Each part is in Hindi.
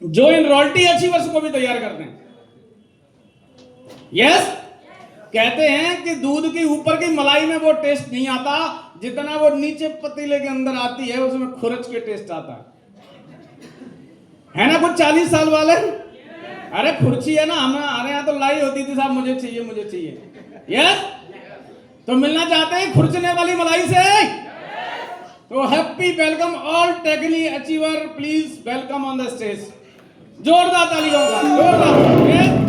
जो इन रॉयल्टी अचीवर्स को भी तैयार करते हैं। यस, कहते हैं कि दूध के ऊपर की मलाई में वो टेस्ट नहीं आता जितना वो नीचे पतीले के अंदर आती है, उसमें खुरच के टेस्ट आता है ना। कुछ 40 साल वाले, अरे खुर्ची है ना, हमारे यहाँ तो लाई होती थी, साहब मुझे चाहिए मुझे चाहिए। यस, तो मिलना चाहते हैं खुरचने वाली मलाई से। तो happy welcome all technically achiever, please welcome on the stage. जोरदार तालियों का, जोरदार।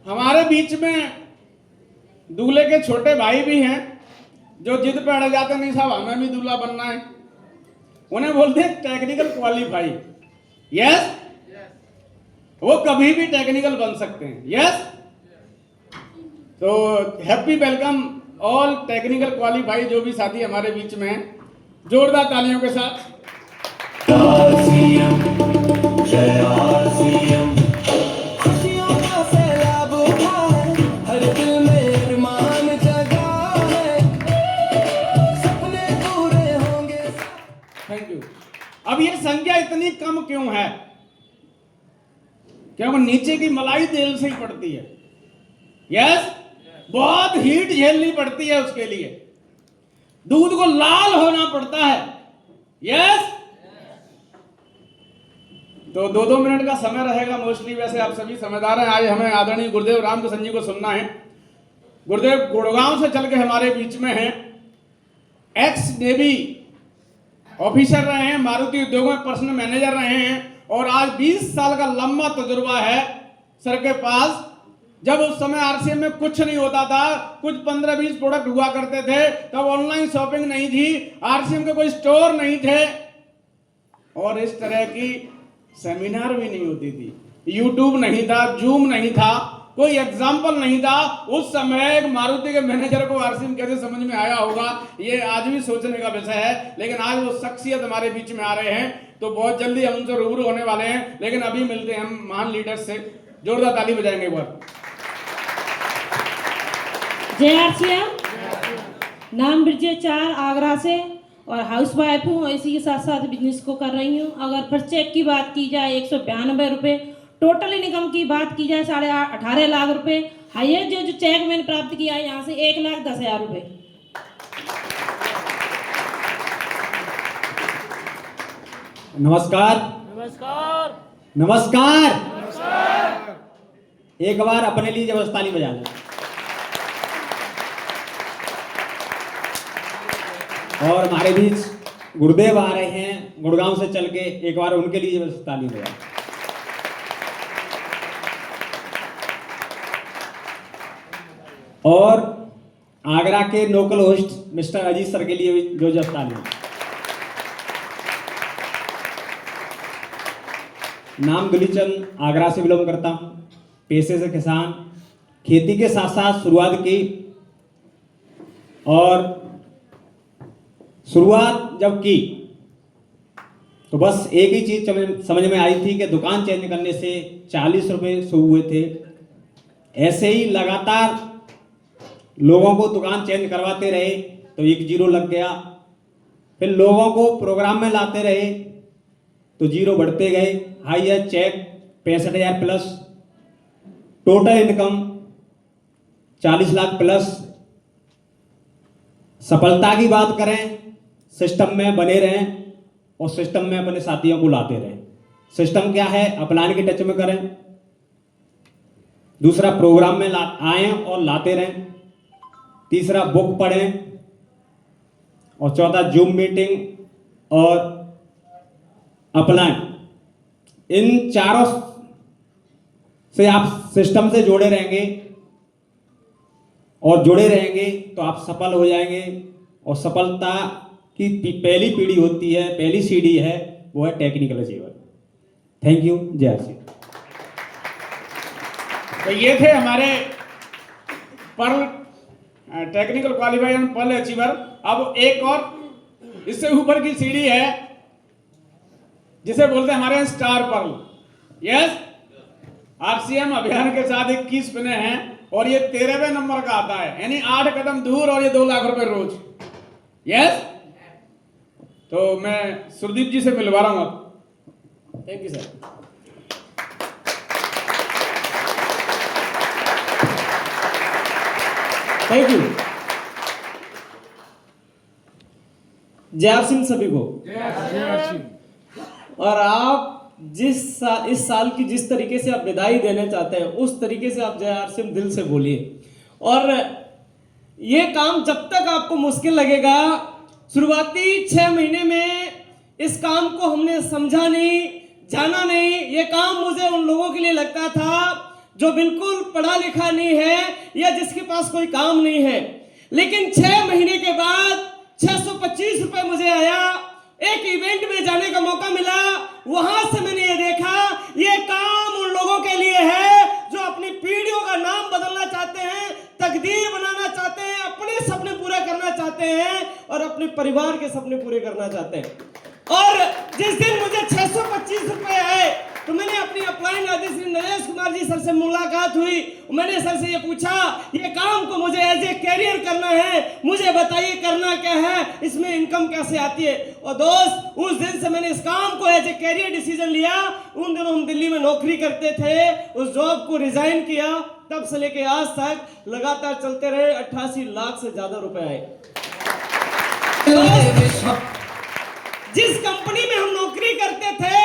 हमारे बीच में दूल्हे के छोटे भाई भी हैं जो जिद पे अड़ जाते, नहीं साहब हमें भी दूल्हा बनना है। उन्हें बोलते हैं टेक्निकल क्वालिफाई। यस, वो कभी भी टेक्निकल बन सकते हैं। यस, तो happy welcome all technical qualify जो भी साथी हमारे बीच में हैं, जोरदार तालियों के साथ। Thank you. अब ये संख्या इतनी कम क्यों है? क्योंकि नीचे की मलाई तेल से ही पड़ती है। यस, बहुत हीट झेलनी पड़ती है, उसके लिए दूध को लाल होना पड़ता है। यस, तो 2-2 मिनट का समय रहेगा मोस्टली। वैसे आप सभी समझदार हैं। आज हमें आदरणीय गुरुदेव रामकृष्ण जी को सुनना है। गुरुदेव गुड़गांव से चल के हमारे बीच में हैं। एक्स नेवी ऑफिसर रहे हैं, मारुति उद्योगों में पर्सनल मैनेजर रहे हैं, और आज 20 साल का लंबा तजुर्बा है सर के पास। जब उस समय आरसीएम में कुछ नहीं होता था, कुछ 15-20 प्रोडक्ट हुआ करते थे, तब ऑनलाइन शॉपिंग नहीं थी, आरसीएम के कोई स्टोर नहीं थे, और इस तरह की सेमिनार भी नहीं होती थी, यूट्यूब नहीं था, जूम नहीं था, कोई एग्जाम्पल नहीं था। उस समय एक मारुति के मैनेजर को आरसीएम कैसे समझ में आया होगा, ये आज भी सोचने का विषय है। लेकिन आज वो शख्सियत हमारे बीच में आ रहे हैं, तो बहुत जल्दी हम उनसे रूबरू होने वाले हैं। लेकिन अभी मिलते हैं हम महान लीडर्स से। जोरदार ताली बजाएंगे एक बार। जय आरसीएम। नाम ब्रिजे 4 आगरा से, और हाउस वाइफ हूँ, इसी के साथ साथ बिजनेस को कर रही हूँ। अगर फर्स्ट चेक की बात की जाए 192 रुपये, टोटल इनकम की बात की जाए 18.5 लाख रुपए। हाईएस्ट जो चेक मैंने प्राप्त किया है यहाँ से 1,10,000 रुपए। नमस्कार नमस्कार नमस्कार। नमस्कार। एक बार अपने लिए जबरदस्त ताली बजा लें। और हमारे बीच गुरुदेव आ रहे हैं गुड़गांव से चल के, एक बार उनके लिए जबरदस्त ताली बजा। और आगरा के local host mister Ajit sir के लिए भी जो ताली। नाम दुलीचंद, आगरा से बिलोंग करता हूँ, पेशे से किसान, खेती के साथ साथ शुरुआत की। और शुरुआत जब की तो बस एक ही चीज समझ में आई थी कि दुकान चेंज करने से 40 रुपये शुरू हुए थे। ऐसे ही लगातार लोगों को दुकान चेंज करवाते रहे तो 1 जीरो लग गया। फिर लोगों को प्रोग्राम में लाते रहे तो जीरो बढ़ते गए। Highest check 65,000 plus, total income 40 lakh plus. सफलता की बात करें, सिस्टम में बने रहें और सिस्टम में अपने साथियों को लाते रहें। सिस्टम क्या है, अपलाइन के टच में करें। दूसरा, प्रोग्राम में आए और लाते रहें। तीसरा, बुक पढ़ें। और चौथा, जूम मीटिंग और अपलाइन। इन चारों से आप सिस्टम से जुड़े रहेंगे और जुड़े रहेंगे तो आप सफल हो जाएंगे। और सफलता की पहली पीढ़ी होती है, पहली सीढ़ी है, वो है टेक्निकल अचीवर। Thank you. जय आरसी। तो ये थे हमारे pearl technical qualifier pearl achiever. अब एक और इससे ऊपर की सीढ़ी है जिसे बोलते हैं हमारे यहाँ स्टार पर्ल। यस, आरसीएम अभियान के साथ 21 पिने हैं और ये 13वें नंबर का आता है, यानी 8 कदम दूर और ये 2 लाख रुपए रोज। यस, तो मैं सुरदीप जी से मिलवा रहा हूं अब। Thank you sir. Thank you. जय आर सिंह सभी को। और आप इस साल की जिस तरीके से आप विदाई देना चाहते हैं उस तरीके से आप जय आर सिंह दिल से बोलिए। और ये काम जब तक आपको मुश्किल लगेगा, शुरुआती 6 महीने में इस काम को हमने समझा नहीं, जाना नहीं। ये काम मुझे उन लोगों के लिए लगता था जो बिल्कुल पढ़ा लिखा नहीं है या जिसके पास कोई काम नहीं है। लेकिन 6 महीने के बाद 625 रुपए मुझे आया, एक इवेंट में जाने का मौका मिला, वहां से मैंने ये देखा ये काम उन लोगों के लिए है जो अपनी पीढ़ियों का नाम बदलना चाहते हैं, तकदीर बनाना चाहते हैं, अपने सपने पूरे करना चाहते हैं और अपने परिवार के सपने पूरे करना चाहते हैं। और जिस दिन मुझे 625 रुपए आए तो मैंने अपनी अपलाइन श्री नरेश कुमार जी सर से मुलाकात हुई। मैंने सर से ये पूछा ये काम को मुझे एज ए कैरियर करना है, मुझे बताइए करना क्या है, इसमें इनकम कैसे आती है। और दोस्त उस दिन से मैंने इस काम को एज ए कैरियर डिसीजन लिया। उन दिनों हम दिल्ली में नौकरी करते थे, उस जॉब को रिजाइन किया, तब से लेके आज तक लगातार चलते रहे। 88 लाख से ज्यादा रुपए आए। जिस कंपनी में हम नौकरी करते थे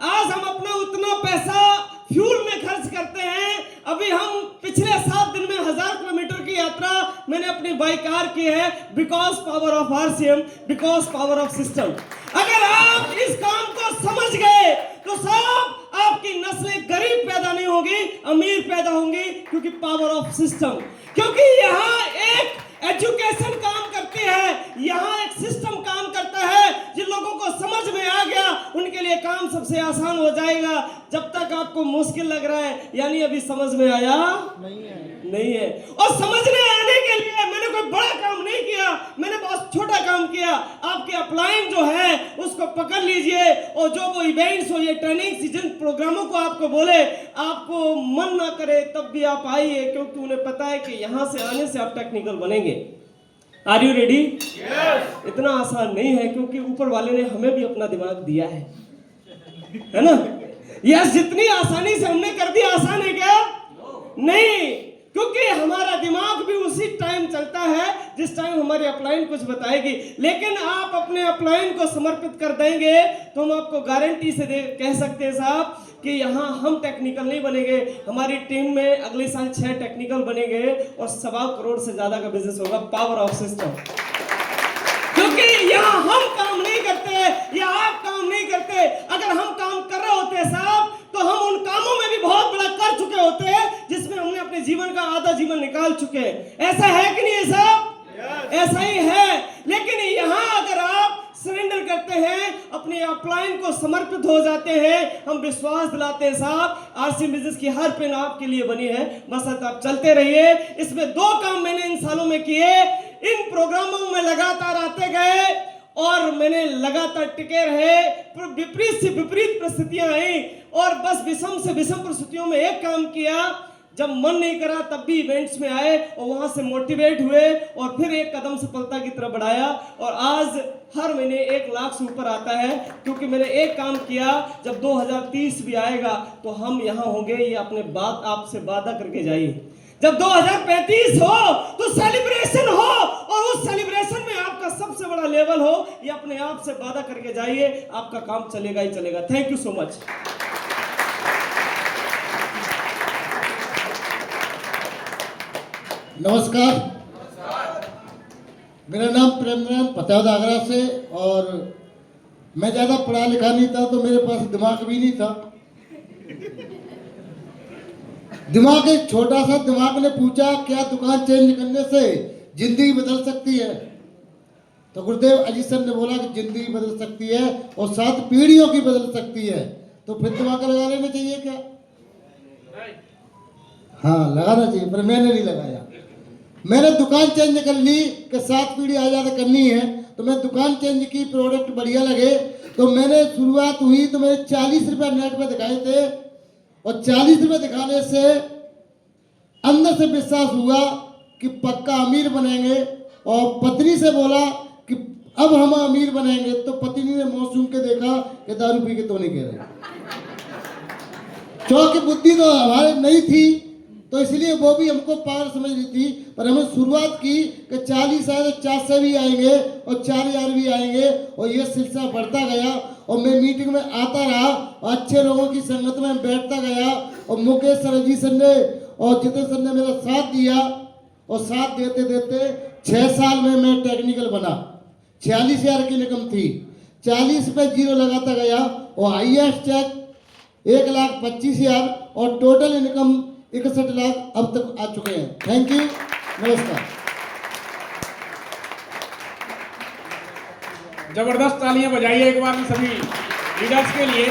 आज हम अपना उतना पैसा फ्यूल में खर्च करते हैं। अभी हम पिछले 7 दिन में 1000 किलोमीटर की यात्रा मैंने अपनी बाइक कार की है। Because power of RCM, because power of system. अगर आप इस काम को समझ गए तो सब आपकी नस्लें गरीब पैदा नहीं होगी, अमीर पैदा होंगी, क्योंकि पावर ऑफ सिस्टम। क्योंकि यहाँ एक एजुकेशन काम करती है, यहाँ एक सिस्टम काम करता है। जिन लोगों को समझ में आ गया उनके लिए काम सबसे आसान हो जाएगा। जब तक आपको मुश्किल लग रहा है यानी अभी समझ में आया नहीं है। और समझने आने के लिए मैंने कोई बड़ा काम नहीं किया, मैंने बहुत छोटा काम किया। आपके अपलाइन जो है उसको पकड़ लीजिए और जो वो इवेंट्स हो, ये ट्रेनिंग सीजन प्रोग्रामों को आपको बोले, आपको मन ना करे तब भी आप आइए, क्योंकि उन्हें पता है कि यहाँ से आने से आप टेक्निकल बनेंगे। Are you ready? इतना आसान नहीं है, क्योंकि ऊपर वाले ने हमें भी अपना दिमाग दिया है ना। यस, जितनी आसानी से हमने कर दिया आसान है क्या? नहीं, क्योंकि हमारा दिमाग भी उसी टाइम चलता है जिस टाइम हमारी अपलाइन कुछ बताएगी। लेकिन आप अपने अपलाइन को समर्पित कर देंगे तो हम आपको गारंटी से कह सकते हैं साहब कि यहाँ हम टेक्निकल नहीं बनेंगे, हमारी टीम में अगले साल 6 टेक्निकल बनेंगे और 1.25 करोड़ से ज्यादा का बिजनेस होगा। Power of system. क्योंकि यहाँ हम काम नहीं करते या आप काम नहीं करते। अगर हम काम कर रहे होते साहब तो हम उन कामों में भी बहुत बड़ा कर चुके होते जिसमें हमने अपने जीवन का आधा जीवन निकाल चुके हैं। ऐसा है कि नहीं साहब? ऐसा ही है। लेकिन यहाँ अगर आप सरेंडर करते हैं, अपने अपलाइन को समर्पित हो जाते हैं, हम विश्वास दिलाते हैं साहब आरसी बिजनेस की हर पिन आपके लिए बनी है। बस आप चलते रहिए। इसमें 2 काम मैंने इन सालों में किए। इन प्रोग्रामों में लगातार आते गए और मैंने लगातार टिके रहे। विपरीत से विपरीत परिस्थितियां आई और बस विषम से विषम परिस्थितियों में एक काम किया। जब मन नहीं करा तब भी इवेंट्स में आए और वहां से मोटिवेट हुए और फिर एक कदम सफलता की तरफ बढ़ाया और आज हर महीने 1 लाख से ऊपर आता है, क्योंकि मैंने एक काम किया। जब 2030 भी आएगा तो हम यहाँ होंगे, ये अपने बात आपसे वादा करके जाइए। जब 2035 हो तो सेलिब्रेशन हो और उस सेलिब्रेशन में आपका सबसे बड़ा लेवल हो, ये अपने आप से वादा करके जाइए, आपका काम चलेगा ही चलेगा। Thank you so much. नमस्कार, मेरा नाम प्रेमनाथ पतियाद आगरा से। और मैं ज़्यादा पढ़ा लिखा नहीं था तो मेरे पास दिमाग भी नहीं था। दिमाग एक छोटा सा दिमाग ने पूछा क्या दुकान चेंज करने से जिंदगी बदल सकती है? तो गुरुदेव अजीत सर ने बोला कि जिंदगी बदल सकती है और 7 पीढ़ियों की बदल सकती है। तो फिर धमाका लगा लेना चाहिए क्या? हाँ लगाना चाहिए, पर मैंने नहीं लगाया। मैंने दुकान चेंज कर ली कि 7 पीढ़ी आज़ाद करनी है, तो मैं दुकान चेंज की, प्रोडक्ट बढ़िया लगे तो मैंने शुरुआत हुई तो मैंने 40 रुपये नेट पे दिखाए थे, और 40 रुपये दिखाने से अंदर से विश्वास हुआ कि पक्का अमीर बनेंगे। और पत्नी से बोला कि अब हम अमीर बनेंगे, तो पत्नी ने मुंह सूंघ के देखा कि दारू पी के तो नहीं कह रहे, क्योंकि बुद्धि तो हमारे नहीं थी, तो इसलिए वो भी हमको पार समझ रही थी। पर हमने शुरुआत की कि 40 आए तो 400 भी आएंगे और 4000 भी आएंगे, और ये सिलसिला बढ़ता गया। और मैं मीटिंग में आता रहा और अच्छे लोगों की संगत में बैठता गया, और मुकेश सर, जी सर ने और जितेंद्र सर ने मेरा साथ दिया, और साथ देते देते 6 साल में मैं टेक्निकल बना। 46,000 की इनकम थी, 40 पे जीरो लगाता गया, और हाईएस्ट चेक 1,25,000 और टोटल इनकम 61 लाख अब तक आ चुके हैं। थैंक यू, नमस्कार। जबरदस्त तालियां बजाइए एक बार में सभी लीडर्स के लिए।